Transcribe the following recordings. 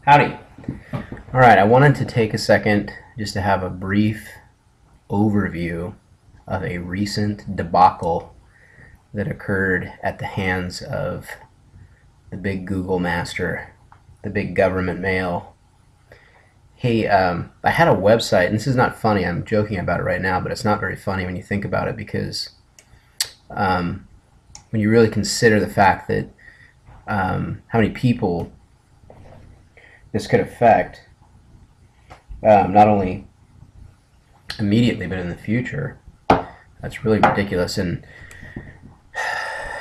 Howdy. All right, I wanted to take a second just to have a brief overview of a recent debacle that occurred at the hands of the big Google master, the big government mail. Hey, I had a website, and this is not funny, I'm joking about it right now, but it's not very funny when you think about it because um, when you really consider the fact that how many people this could affect, not only immediately but in the future. That's really ridiculous. And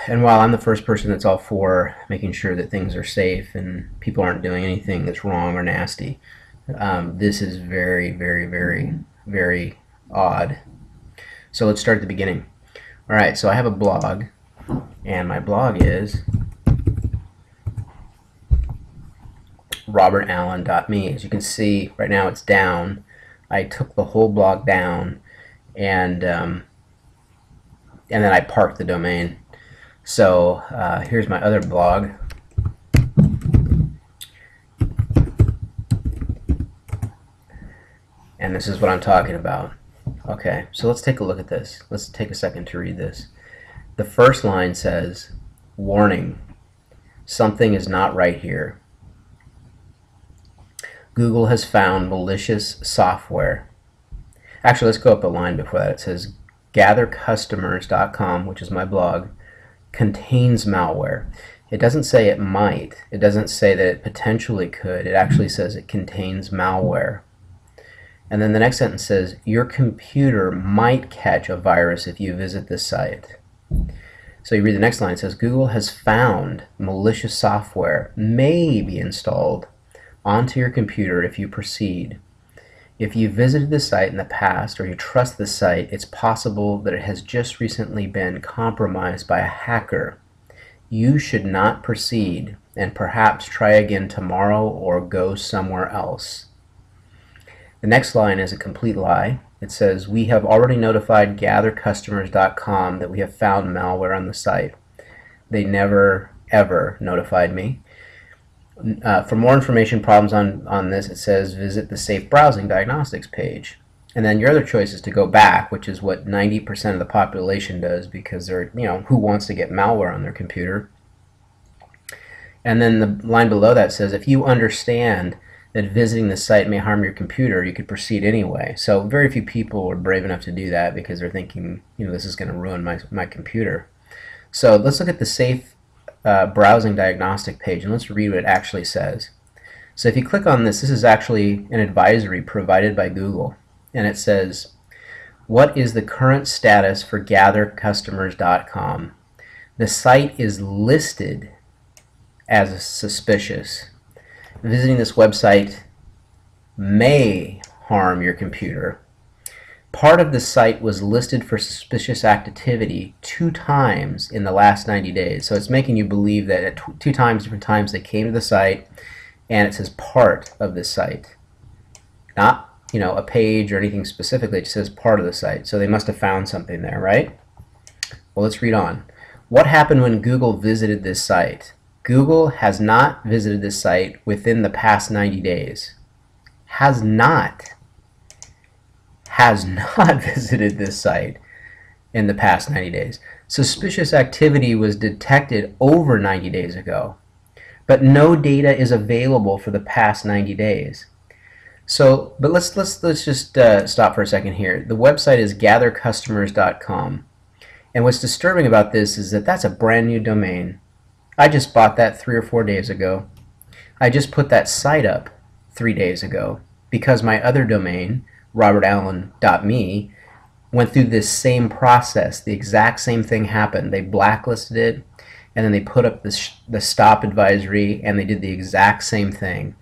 while I'm the first person that's all for making sure that things are safe and people aren't doing anything that's wrong or nasty, this is very, very, very, very odd. So let's start at the beginning. All right, so I have a blog, and my blog is robertallen.me. As you can see, right now it's down. I took the whole blog down, and then I parked the domain. So here's my other blog. And this is what I'm talking about. Okay, so let's take a look at this. Let's take a second to read this. The first line says, "Warning, something is not right here. Google has found malicious software." Actually, let's go up a line before that. It says, gathercustomers.com, which is my blog, contains malware. It doesn't say it might. It doesn't say that it potentially could. It actually says it contains malware. And then the next sentence says, your computer might catch a virus if you visit this site. So you read the next line. It says, Google has found malicious software may be installed onto your computer if you proceed. If you visited the site in the past or you trust the site, it's possible that it has just recently been compromised by a hacker. You should not proceed and perhaps try again tomorrow or go somewhere else. The next line is a complete lie. It says, we have already notified gathercustomers.com that we have found malware on the site. They never, ever notified me. For more information problems on this, it says visit the Safe Browsing Diagnostics page. And then your other choice is to go back, which is what 90% of the population does because they're, who wants to get malware on their computer? And then the line below that says if you understand that visiting the site may harm your computer, you could proceed anyway. So very few people are brave enough to do that because they're thinking, this is going to ruin my computer. So let's look at the Safe Browsing Diagnostic page, and let's read what it actually says. So if you click on this, this is actually an advisory provided by Google, and it says, what is the current status for gathercustomers.com? The site is listed as suspicious. Visiting this website may harm your computer. Part of the site was listed for suspicious activity 2 times in the last 90 days. So it's making you believe that at 2 times, different times, they came to the site, and it says part of the site. Not, a page or anything specifically, it just says part of the site. So they must have found something there, right? Well, let's read on. What happened when Google visited this site? Google has not visited this site within the past 90 days. Has not visited this site in the past 90 days. Suspicious activity was detected over 90 days ago, but no data is available for the past 90 days. So, but let's just stop for a second here. The website is gathercustomers.com, and what's disturbing about this is that that's a brand new domain. I just bought that 3 or 4 days ago. I just put that site up 3 days ago because my other domain, robertallen.me, went through this same process. The exact same thing happened. They blacklisted it, and then they put up the stop advisory, and they did the exact same thing.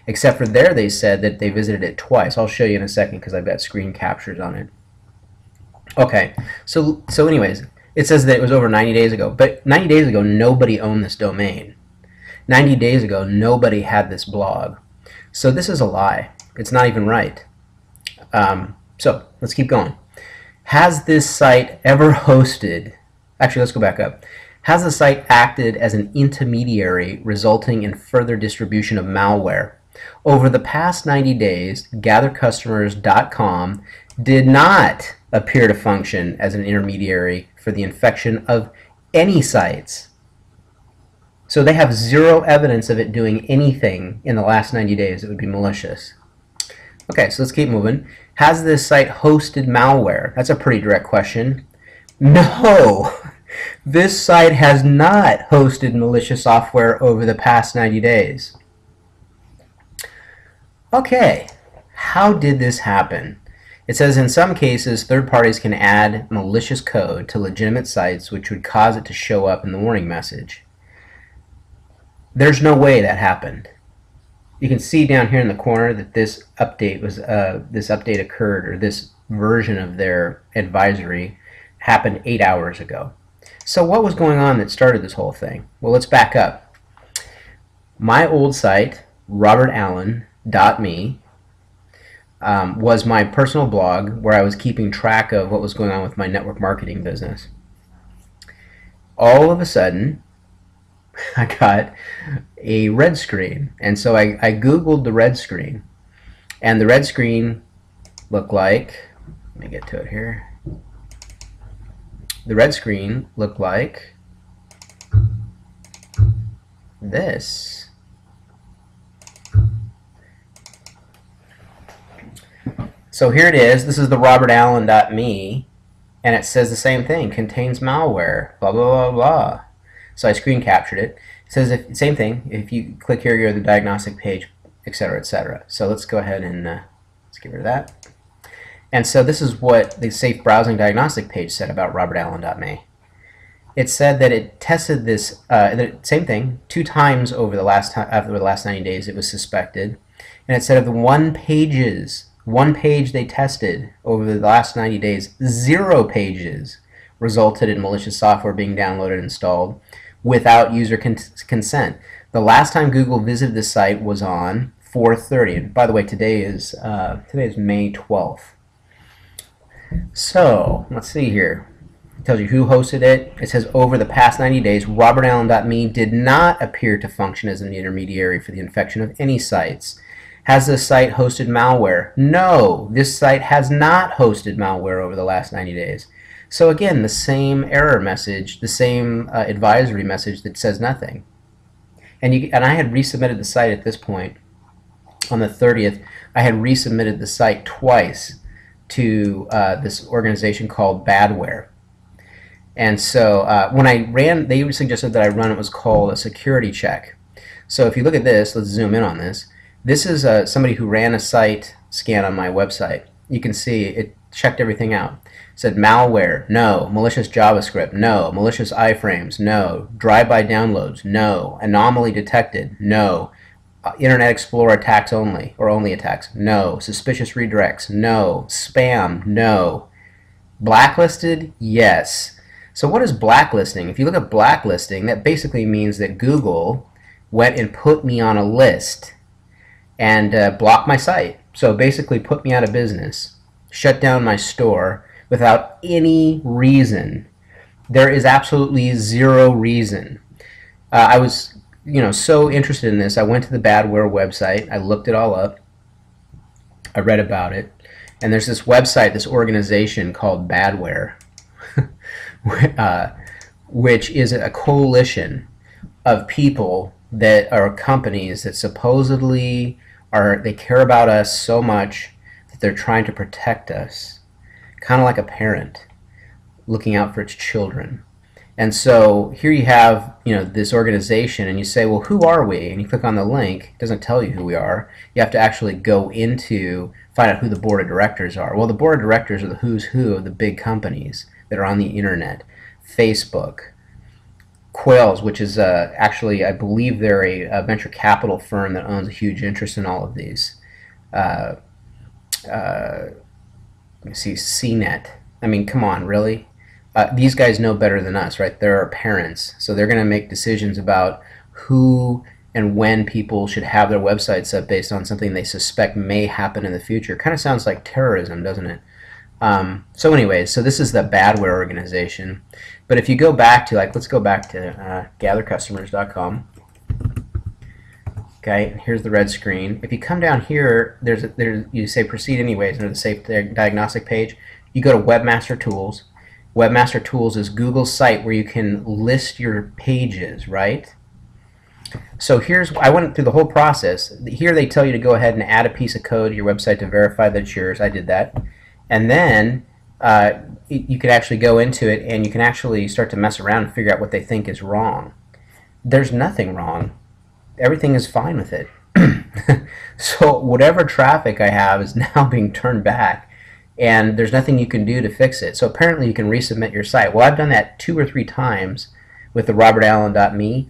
Except for there they said that they visited it twice. I'll show you in a second because I've got screen captures on it. Okay, so anyways, it says that it was over 90 days ago, but 90 days ago nobody owned this domain. 90 days ago nobody had this blog. So this is a lie. It's not even right. So let's keep going. Has this site ever hosted, actually let's go back up. Has the site acted as an intermediary resulting in further distribution of malware? Over the past 90 days, gathercustomers.com did not appear to function as an intermediary for the infection of any sites. So they have zero evidence of it doing anything in the last 90 days that would be malicious. Okay, so let's keep moving. Has this site hosted malware? That's a pretty direct question. No! This site has not hosted malicious software over the past 90 days. Okay, how did this happen? It says in some cases, third parties can add malicious code to legitimate sites which would cause it to show up in the warning message. There's no way that happened. You can see down here in the corner that this update occurred, or this version of their advisory happened 8 hours ago. So what was going on that started this whole thing? Well, let's back up. My old site, robertallen.me, was my personal blog where I was keeping track of what was going on with my network marketing business. All of a sudden, I got a red screen, and so I Googled the red screen, and the red screen looked like, let me get to it here, the red screen looked like this. So here it is. This is the robertallen.me, and it says the same thing, contains malware, blah, blah, blah, blah. So I screen captured it. It says same thing. If you click here, you're at the diagnostic page, etc., etc. So let's go ahead and let's get rid of that. And so this is what the Safe Browsing Diagnostic page said about robertallen.me. It said that it tested this same thing 2 times over the last 90 days. It was suspected, and it said of the one page they tested over the last 90 days, 0 pages resulted in malicious software being downloaded and installed without user consent. The last time Google visited this site was on 4/30. And by the way, today is May 12th. So let's see here. It tells you who hosted it. It says over the past 90 days, robertallen.me did not appear to function as an intermediary for the infection of any sites. Has this site hosted malware? No, this site has not hosted malware over the last 90 days. So again, the same error message, the same advisory message that says nothing. And I had resubmitted the site at this point. On the 30th, I had resubmitted the site twice to this organization called Badware. And so when I ran, they suggested that I run what was called a security check. So if you look at this, let's zoom in on this. This is somebody who ran a site scan on my website. You can see it checked everything out. It said malware, no. Malicious JavaScript, no. Malicious iframes, no. Drive-by downloads, no. Anomaly detected, no. Internet Explorer attacks only, or only attacks, no. Suspicious redirects, no. Spam, no. Blacklisted, yes. So what is blacklisting? If you look at blacklisting, that basically means that Google went and put me on a list and blocked my site. So basically put me out of business, shut down my store without any reason. There is absolutely 0 reason. I was so interested in this. I went to the Badware website. I looked it all up. I read about it. And there's this website, this organization called Badware, which is a coalition of people that are companies that supposedly they care about us so much that they're trying to protect us, kind of like a parent looking out for its children. And so here you have this organization, and you say, well, who are we? And you click on the link. It doesn't tell you who we are. You have to actually go find out who the board of directors are. Well, the board of directors are the who's who of the big companies that are on the internet. Facebook, Quails, which is actually, I believe they're a venture capital firm that owns a huge interest in all of these. Let me see, CNET. I mean, come on, really? These guys know better than us, right? They're our parents, so they're going to make decisions about who and when people should have their websites up based on something they suspect may happen in the future. Kind of sounds like terrorism, doesn't it? So anyways, so this is the Badware organization. But if you go back to, let's go back to gathercustomers.com. Okay, and here's the red screen. If you come down here, you say proceed anyways under the safe diagnostic page. You go to Webmaster Tools. Webmaster Tools is Google's site where you can list your pages, right? So I went through the whole process. Here they tell you to go ahead and add a piece of code to your website to verify that it's yours. I did that. And then you can actually go into it and you can actually start to mess around and figure out what they think is wrong. There's nothing wrong. Everything is fine with it. So whatever traffic I have is now being turned back, and there's nothing you can do to fix it. So apparently you can resubmit your site. Well, I've done that 2 or 3 times with the robertallen.me,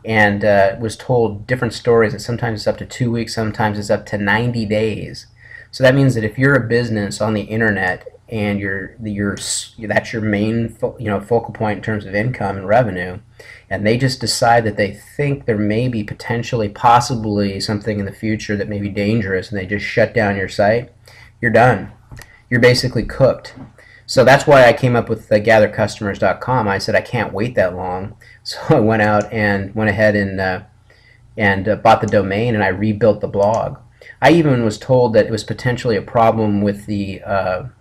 and was told different stories that sometimes it's up to 2 weeks, sometimes it's up to 90 days. So that means that if you're a business on the internet and that's your main focal point in terms of income and revenue, and they just decide that they think there may be potentially, possibly something in the future that may be dangerous, and they just shut down your site, you're done. You're basically cooked. So that's why I came up with gathercustomers.com. I said I can't wait that long, so I went out and went ahead and bought the domain, and I rebuilt the blog. I even was told that it was potentially a problem with the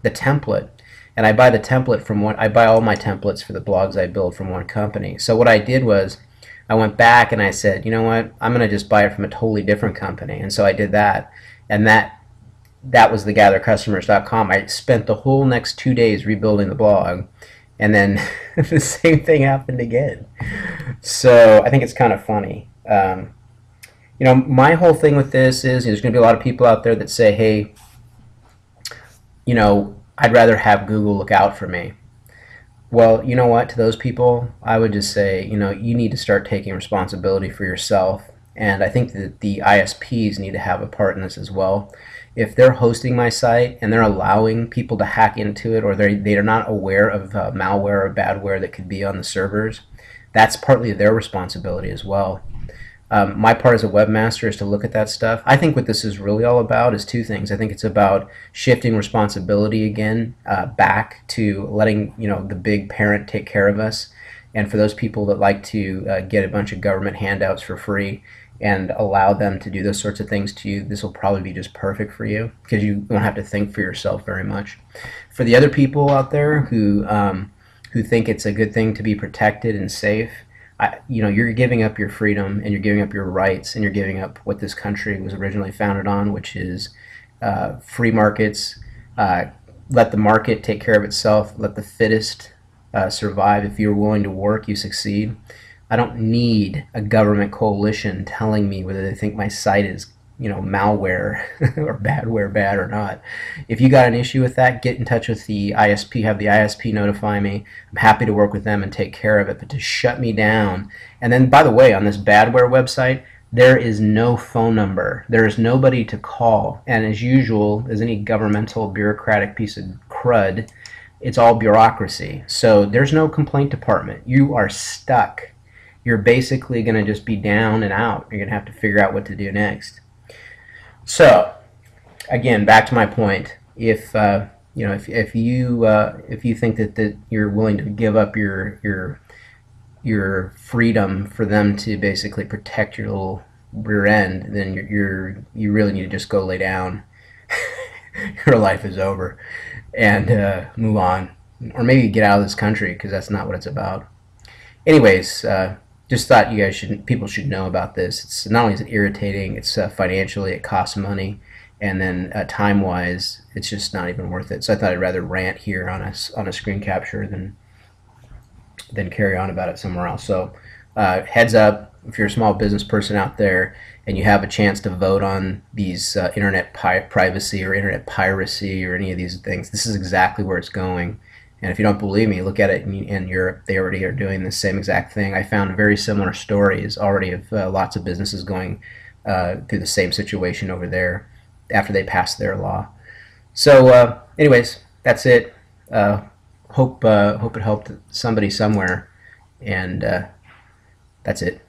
template, and I buy the template from I buy all my templates for the blogs I build from one company. So what I did was I went back and I said, you know what, I'm going to just buy it from a totally different company, and so I did that, and that was the gathercustomers.com. I spent the whole next 2 days rebuilding the blog, and then the same thing happened again. So I think it's kind of funny. My whole thing with this is there's going to be a lot of people out there that say, hey, I'd rather have Google look out for me. Well, you know what? To those people, I would just say, you need to start taking responsibility for yourself. And I think that the ISPs need to have a part in this as well. If they're hosting my site and they're allowing people to hack into it, or they are not aware of malware or badware that could be on the servers, that's partly their responsibility as well. My part as a webmaster is to look at that stuff. I think what this is really all about is 2 things. I think it's about shifting responsibility again back to letting the big parent take care of us. And for those people that like to get a bunch of government handouts for free and allow them to do those sorts of things to you, this will probably be just perfect for you, because you won't have to think for yourself very much. For the other people out there who think it's a good thing to be protected and safe, you're giving up your freedom, and you're giving up your rights, and you're giving up what this country was originally founded on, which is free markets. Let the market take care of itself. Let the fittest survive. If you're willing to work, you succeed. I don't need a government coalition telling me whether they think my site is malware or badware bad or not. If you got an issue with that, get in touch with the ISP, have the ISP notify me. I'm happy to work with them and take care of it. But to shut me down, and then by the way, on this badware website, there is no phone number. There is nobody to call, and as usual, as any governmental bureaucratic piece of crud, it's all bureaucracy. So there's no complaint department. You are stuck. You're basically going to just be down and out. You're going to have to figure out what to do next. So, again, back to my point. If if you think that you're willing to give up your freedom for them to basically protect your little rear end, then you really need to just go lay down. Your life is over, and move on, or maybe get out of this country, because that's not what it's about. Anyways. Just thought people should know about this. It's not only is it irritating, it's financially, it costs money, and then time-wise, it's just not even worth it. So I thought I'd rather rant here on a screen capture than carry on about it somewhere else. So heads up, if you're a small business person out there and you have a chance to vote on these internet privacy or internet piracy or any of these things, this is exactly where it's going. And if you don't believe me, look at it in Europe. They already are doing the same exact thing. I found very similar stories already of lots of businesses going through the same situation over there after they passed their law. So anyways, that's it. Hope it helped somebody somewhere, and that's it.